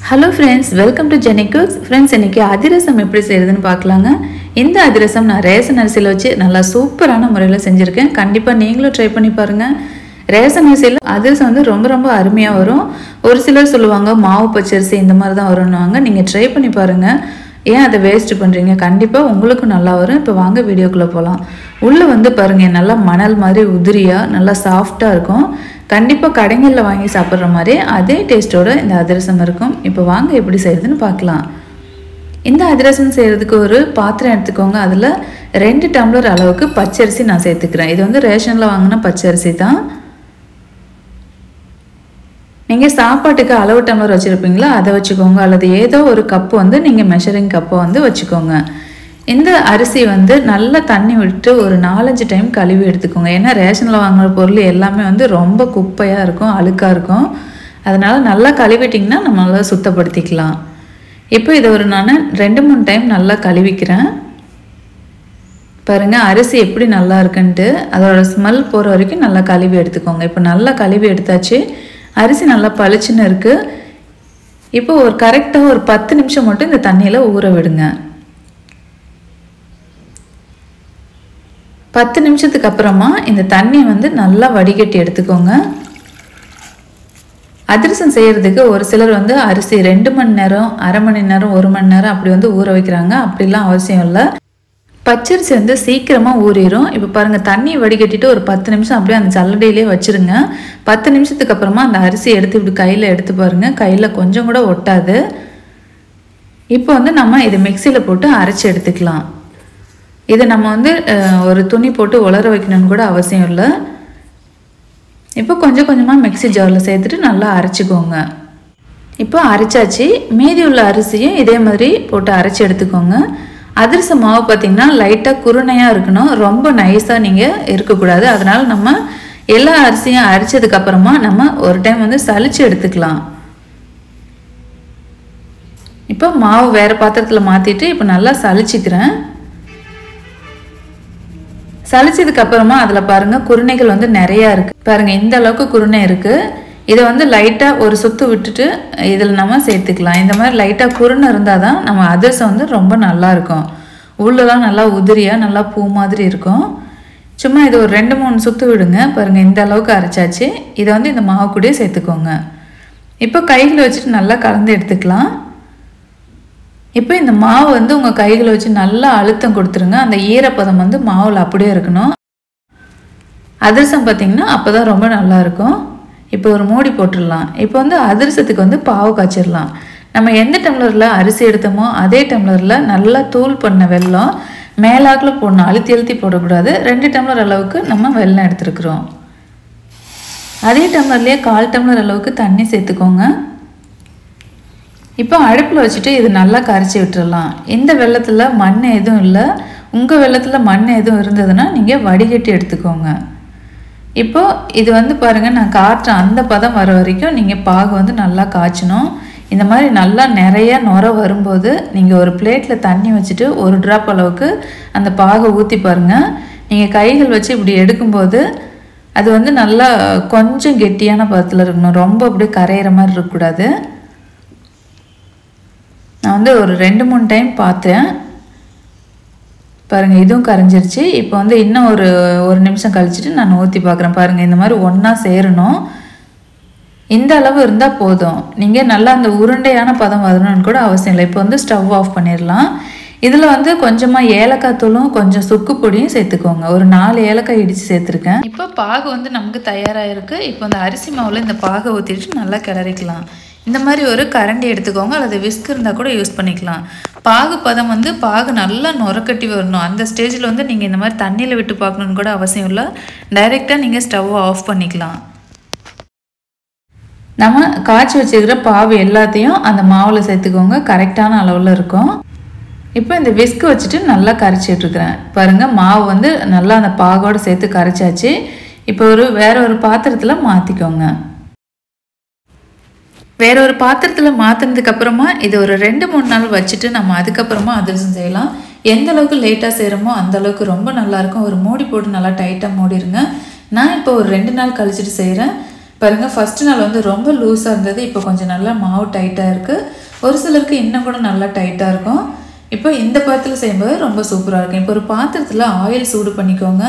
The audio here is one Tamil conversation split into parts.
Hello friends, welcome to Jenny Cooks. Friends, இன்னைக்கு அதிரசம் எப்படி செய்யறதுன்னு பார்க்கலாங்க. இந்த அதிரசம் நான் ரேஷன் அரிசியில வச்சு நல்லா சூப்பரான முறையில செஞ்சிருக்கேன். கண்டிப்பா நீங்களும் ட்ரை பண்ணி பாருங்க. ரேஷன் அரிசியில அதிரசம் வந்து ரொம்ப அருமையா வரும். ஒரு சிலர் சொல்லுவாங்க மாவு பச்சரிசி இந்த மாதிரி தான் வரும்னுவாங்க. நீங்க ட்ரை பண்ணி பாருங்க. ஏன் அதை வேஸ்ட் பண்றீங்க? கண்டிப்பா உங்களுக்கு நல்லா வரும். இப்போ வாங்க வீடியோக்குள்ள போலாம். உள்ள வந்து பாருங்க நல்லா மணல் மாதிரி உதிரியா நல்லா சாஃப்ட்டா இருக்கும். கண்டிப்பா கடைங்கள்ல வாங்கி சாப்பிடுற மாதிரி அதே டேஸ்டோட இந்த அதிரசம் இருக்கும். இப்போ வாங்க எப்படி செய்யறதுன்னு பார்க்கலாம். இந்த அதிரசம் செய்யறதுக்கு ஒரு பாத்திரம் எடுத்துக்கோங்க. அதுல 2 டம்ளர் அளவுக்கு பச்சரிசி நான் சேர்த்துக்கிறேன். இது வந்து ரேஷன்ல வாங்கின பச்சரிசி தான். நீங்க சாப்பாட்டுக்கு அளவு டம்ளர் வச்சிருப்பீங்களா அதை வச்சுக்கோங்க, அல்லது ஏதோ ஒரு கப் வந்து நீங்க மெஷரிங் கப்பை வந்து வச்சுக்கோங்க. இந்த அரிசி வந்து நல்லா தண்ணி விட்டு ஒரு 4-5 டைம் கழுவி எடுத்துக்கோங்க. ஏன்னா ரேஷனில் வாங்குற பொருள் எல்லாமே வந்து ரொம்ப குப்பையாக இருக்கும், அழுக்காக இருக்கும். அதனால் நல்லா கழுவிட்டிங்கன்னா நம்மளால சுத்தப்படுத்திக்கலாம். இப்போ இதை நான் 2-3 டைம் நல்லா கழுவிக்கிறேன். பாருங்கள் அரிசி எப்படி நல்லா இருக்குன்ட்டு அதோட ஸ்மெல் போகிற வரைக்கும் நல்லா கழுவி எடுத்துக்கோங்க. இப்போ நல்லா கழுவி எடுத்தாச்சு. அரிசி நல்லா பளிச்சுன்னு இருக்குது. இப்போ ஒரு கரெக்டாக ஒரு 10 நிமிஷம் மட்டும் இந்த தண்ணியில் ஊற விடுங்க. 10 நிமிஷத்துக்கு அப்புறமா இந்த தண்ணியை வந்து நல்லா வடிகட்டி எடுத்துக்கோங்க. அதிரசம் செய்யறதுக்கு ஒரு சிலர் வந்து அரிசி 2 மணி நேரம், அரை மணி நேரம், 1 மணி நேரம் அப்படி வந்து ஊற வைக்கிறாங்க. அப்படிலாம் அவசியம் இல்லை. பச்சரிசி வந்து சீக்கிரமாக ஊறிடும். இப்போ பாருங்கள் தண்ணி வடிகட்டிட்டு ஒரு 10 நிமிஷம் அப்படியே அந்த சல்லடையிலே வச்சுருங்க. 10 நிமிஷத்துக்கு அப்புறமா அந்த அரிசி எடுத்து இப்படி கையில் எடுத்து பாருங்கள், கையில் கொஞ்சம் கூட ஒட்டாது. இப்போ வந்து நம்ம இதை மிக்சியில் போட்டு அரைச்சி எடுத்துக்கலாம். இதை நம்ம வந்து ஒரு துணி போட்டு உலர வைக்கணும்னு கூட அவசியம் இல்லை. இப்போ கொஞ்சமாக மிக்சி ஜாரில் சேர்த்துட்டு நல்லா அரைச்சிக்கோங்க. இப்போ அரைச்சாச்சு. மீதி உள்ள அரிசியும் இதே மாதிரி போட்டு அரைச்சி எடுத்துக்கோங்க. அதிரச மாவு பார்த்திங்கன்னா லைட்டாக குருணையாக இருக்கணும், ரொம்ப நைஸாக நீங்கள் இருக்கக்கூடாது. அதனால் நம்ம எல்லா அரிசியும் அரைச்சதுக்கப்புறமா நம்ம ஒரு டைம் வந்து சலிச்சு எடுத்துக்கலாம். இப்போ மாவு வேறு பாத்திரத்தில் மாற்றிட்டு இப்போ நல்லா சலிச்சுக்கிறேன். சலிச்சதுக்கு அப்புறமா அதில் பாருங்கள் குருணைகள் வந்து நிறையா இருக்குது. பாருங்கள் இந்த அளவுக்கு குருணை இருக்குது. இதை வந்து லைட்டாக ஒரு சுத்து விட்டுட்டு இதில் நம்ம சேர்த்துக்கலாம். இந்த மாதிரி லைட்டாக குருணை இருந்தால் தான் நம்ம அதிரசம் வந்து ரொம்ப நல்லா இருக்கும். உள்ளெல்லாம் நல்லா உதிரியாக நல்லா பூ மாதிரி இருக்கும். சும்மா இது ஒரு 2-3 சுத்து விடுங்க. பாருங்கள் இந்த அளவுக்கு அரைச்சாச்சு. இதை வந்து இந்த மாவு கூடயே சேர்த்துக்கோங்க. இப்போ கைகளை வச்சுட்டு நல்லா கலந்து எடுத்துக்கலாம். இப்போ இந்த மாவு வந்து உங்கள் கைகளை வச்சு நல்லா அழுத்தம் கொடுத்துருங்க. அந்த ஈரப்பதம் வந்து மாவில் அப்படியே இருக்கணும். அதிரசம் பார்த்திங்கன்னா அப்போ தான் ரொம்ப நல்லாயிருக்கும். இப்போ ஒரு மூடி போட்டுடலாம். இப்போ வந்து அதிரசத்துக்கு வந்து பாவு காய்ச்சிடலாம். நம்ம எந்த டம்ளரில் அரிசி எடுத்தோமோ அதே டம்ளரில் நல்லா தூள் பண்ண வெல்லம் மேலாக்கில் போடணும், அழுத்தி போடக்கூடாது. 2 டம்ளர் அளவுக்கு நம்ம வெல்லம் எடுத்துருக்குறோம். அதே டம்ளர்லேயே 1/4 டம்ளர் அளவுக்கு தண்ணி சேர்த்துக்கோங்க. இப்போ அடுப்பில் வச்சுட்டு இது நல்லா கரைச்சி விட்டுடலாம். இந்த வெல்லத்தில் மண் எதுவும் இல்லை. உங்கள் வெல்லத்தில் மண் எதுவும் இருந்ததுன்னா நீங்கள் வடிகட்டி எடுத்துக்கோங்க. இப்போது இது வந்து பாருங்கள் நான் காய்ச்சேன் அந்த பதம் வர வரைக்கும் நீங்கள் பாகு வந்து நல்லா காய்ச்சணும். இந்த மாதிரி நல்லா நிறையா நுர வரும்போது நீங்கள் ஒரு பிளேட்டில் தண்ணி வச்சுட்டு 1 ட்ராப் அளவுக்கு அந்த பாகை ஊற்றி பாருங்கள். நீங்கள் கைகள் வச்சு இப்படி எடுக்கும்போது அது வந்து நல்லா கொஞ்சம் கெட்டியான பதத்தில் இருக்கணும், ரொம்ப அப்படியே கரையிற மாதிரி இருக்கக்கூடாது. நான் வந்து ஒரு 2-3 டைம் பார்த்தேன். பாருங்கள் இதுவும் கரைஞ்சிருச்சு. இப்போ வந்து இன்னும் ஒரு நிமிஷம் கழிச்சிட்டு நான் ஊற்றி பார்க்குறேன். பாருங்கள் இந்த மாதிரி ஒன்றா சேரணும். இந்த அளவு இருந்தால் போதும். நீங்கள் நல்லா அந்த உருண்டையான பதம் வரணும்னு கூட அவசியம் இல்லை. இப்போ வந்து ஸ்டவ் ஆஃப் பண்ணிடலாம். இதில் வந்து கொஞ்சமாக ஏலக்காய் தூளும் கொஞ்சம் சுக்கு பொடியும் சேர்த்துக்கோங்க. ஒரு 4 ஏலக்காய் இடித்து சேர்த்துருக்கேன். இப்போ பாகு வந்து நமக்கு தயாராக இருக்குது. இப்போ அந்த அரிசி மாவில் இந்த பாகை ஊற்றிட்டு நல்லா கிளறிக்கலாம். இந்த மாதிரி ஒரு கரண்டி எடுத்துக்கோங்க, அல்லது விஸ்க் இருந்தால் கூட யூஸ் பண்ணிக்கலாம். பாகு பதம் வந்து பாகு நல்லா நுரக்கட்டி வரணும். அந்த ஸ்டேஜில் வந்து நீங்கள் இந்த மாதிரி தண்ணியில் விட்டு பார்க்கணுன்னு கூட அவசியம் இல்லை. டைரெக்டாக நீங்கள் ஸ்டவ்வை ஆஃப் பண்ணிக்கலாம். நம்ம காய்ச்சி வச்சுருக்கிற பாவு எல்லாத்தையும் அந்த மாவில் சேர்த்துக்கோங்க, கரெக்டான அளவில் இருக்கும். இப்போ இந்த விஸ்க் வச்சுட்டு நல்லா கரைச்சிட்ருக்குறேன். பாருங்கள் மாவு வந்து நல்லா அந்த பாகோடு சேர்த்து கரைச்சாச்சு. இப்போ வேற ஒரு பாத்திரத்தில் மாற்றிக்கோங்க. வேற ஒரு பாத்திரத்தில் மாற்றினதுக்கு அப்புறமா இது ஒரு 2-3 நாள் வச்சுட்டு நம்ம அதுக்கப்புறமா அதிரசம் செய்யலாம். எந்த அளவுக்கு லேட்டாக செய்கிறோமோ அந்த அளவுக்கு ரொம்ப நல்லாயிருக்கும். ஒரு மூடி போட்டு நல்லா டைட்டாக மூடிடுங்க. நான் இப்போ ஒரு 2 நாள் கழிச்சிட்டு செய்கிறேன். பாருங்கள் ஃபஸ்ட்டு நாள் வந்து ரொம்ப லூஸாக இருந்தது, இப்போ கொஞ்சம் நல்லா மாவு டைட்டாக இருக்குது. ஒரு சிலருக்கு இன்னும் கூட நல்லா டைட்டாக இருக்கும். இப்போ இந்த பாத்திரத்தில் செய்யும்போது ரொம்ப சூப்பராக இருக்கும். இப்போ ஒரு பாத்திரத்தில் ஆயில் சூடு பண்ணிக்கோங்க.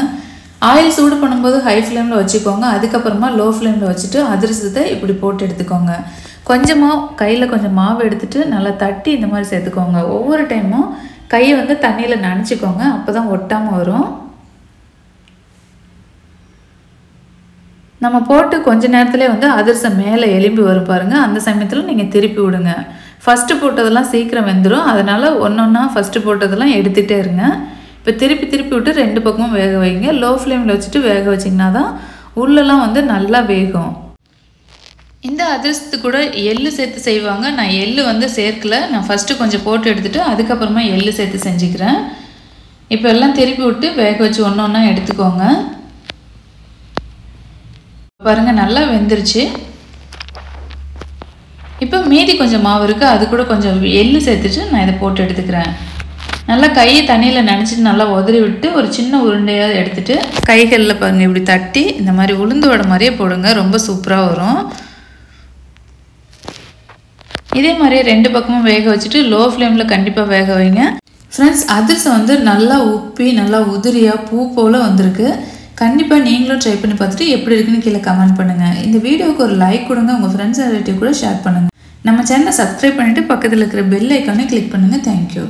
ஆயில் சூடு பண்ணும்போது ஹை ஃப்ளேமில் வச்சுக்கோங்க. அதுக்கப்புறமா லோ ஃப்ளேமில் வச்சுட்டு அதிரசத்தை இப்படி போட்டு எடுத்துக்கோங்க. கொஞ்சமாக கையில் கொஞ்சம் மாவு எடுத்துகிட்டு நல்லா தட்டி இந்த மாதிரி சேர்த்துக்கோங்க. ஒவ்வொரு டைமும் கையை வந்து தண்ணியில் நனைச்சிக்கோங்க, அப்போ தான் ஒட்டாமல் வரும். நம்ம போட்டு கொஞ்ச நேரத்துலேயே வந்து அதிரசம் மேலே எலும்பி வரும் பாருங்கள். அந்த சமயத்தில் நீங்கள் திருப்பி விடுங்க. ஃபஸ்ட்டு போட்டதெல்லாம் சீக்கிரம் வெந்துடும், அதனால் ஒன்றா ஃபஸ்ட்டு போட்டதெல்லாம் எடுத்துகிட்டே இருங்க. இப்போ திருப்பி திருப்பி விட்டு 2 பக்கமும் வேக வைங்க. லோ ஃப்ளேமில் வச்சுட்டு வேக வச்சிங்கன்னா தான் உள்ளெல்லாம் வந்து நல்லா வேகும். இந்த அதிரசத்து கூட எள்ளு சேர்த்து செய்வாங்க. நான் எள்ளு வந்து சேர்க்கல, நான் ஃபஸ்ட்டு கொஞ்சம் போட்டு எடுத்துகிட்டு அதுக்கப்புறமா எள்ளு சேர்த்து செஞ்சுக்கிறேன். இப்போ எல்லாம் திருப்பி விட்டு வேக வச்சு ஒன்றா எடுத்துக்கோங்க. பாருங்கள் நல்லா வெந்துருச்சு. இப்போ மீதி கொஞ்சம் மாவு இருக்குது, அது கூட கொஞ்சம் எள்ளு சேர்த்துட்டு நான் இதை போட்டு எடுத்துக்கிறேன். நல்லா கையை தண்ணியில் நனைச்சிட்டு நல்லா உதறி விட்டு ஒரு சின்ன உருண்டையாக எடுத்துகிட்டு கைகளில் பாருங்கள் இப்படி தட்டி இந்த மாதிரி உளுந்து வடை மாதிரியே போடுங்க, ரொம்ப சூப்பராக வரும். இதே மாதிரியே 2 பக்கமும் வேக வச்சுட்டு லோ ஃப்ளேமில் கண்டிப்பாக வேக வைங்க. ஃப்ரெண்ட்ஸ், அதிரசம் வந்து நல்லா உப்பி நல்லா உதிரியாக பூ போல் வந்திருக்கு. கண்டிப்பாக நீங்களும் ட்ரை பண்ணி பார்த்துட்டு எப்படி இருக்குன்னு கீழே கமெண்ட் பண்ணுங்கள். இந்த வீடியோவுக்கு ஒரு லைக் கொடுங்க, உங்கள் ஃப்ரெண்ட்ஸ் ரிலேட்டிவ் கூட ஷேர் பண்ணுங்கள். நம்ம சேனலை சப்ஸ்கிரைப் பண்ணிவிட்டு பக்கத்தில் இருக்கிற பெல் ஐக்கானே கிளிக் பண்ணுங்கள். தேங்க்யூ.